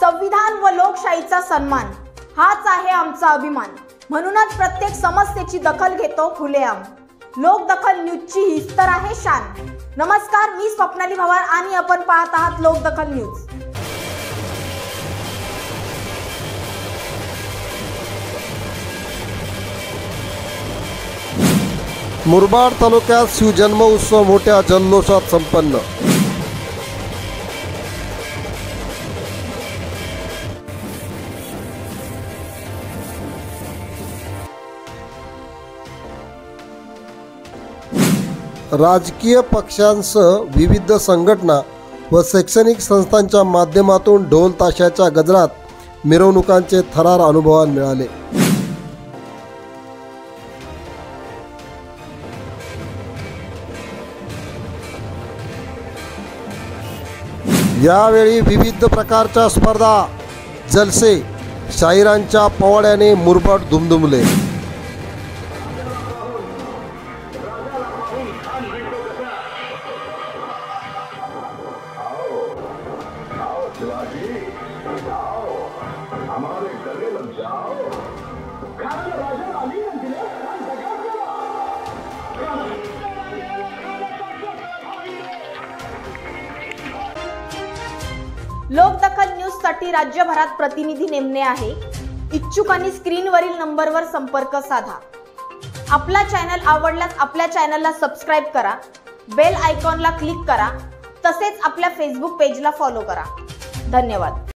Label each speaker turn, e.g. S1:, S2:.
S1: संविधान व लोकशाहीचा सन्मान हाच आहे आमचा अभिमान। म्हणूनच प्रत्येक समस्येची दखल घेतो खुलेआम। लोकदखल न्यूजची हीच तर आहे शान। नमस्कार, मी स्वप्नाली भवार आणि आपण पाहत आहात लोकदखल न्यूज।
S2: मुरबाड तालुक्यात शिवजन्म उत्सव मोठ्या जल्लोषात संपन्न। राजकीय पक्षांसह विविध संघटना व शैक्षणिक संस्थांच्या माध्यमातून ढोल ताशाच्या गजरात मिरवणुकांचे थरार अनुभवास मिळाले। यावेळी विविध प्रकारच्या स्पर्धा, जलसे, शाहिरांच्या पोवाड्याने मुरबाड दुमदुमले।
S1: लोकदखल न्यूज साठी राज्यभरात प्रतिनिधी नेमणे आहे। इच्छुकांनी स्क्रीनवरील नंबरवर संपर्क साधा। आपला चॅनल आवडल्यास आपल्या चॅनलला सबस्क्राइब करा, बेल आयकॉनला क्लिक करा, तसेच आपल्या फेसबुक पेजला फॉलो करा। धन्यवाद।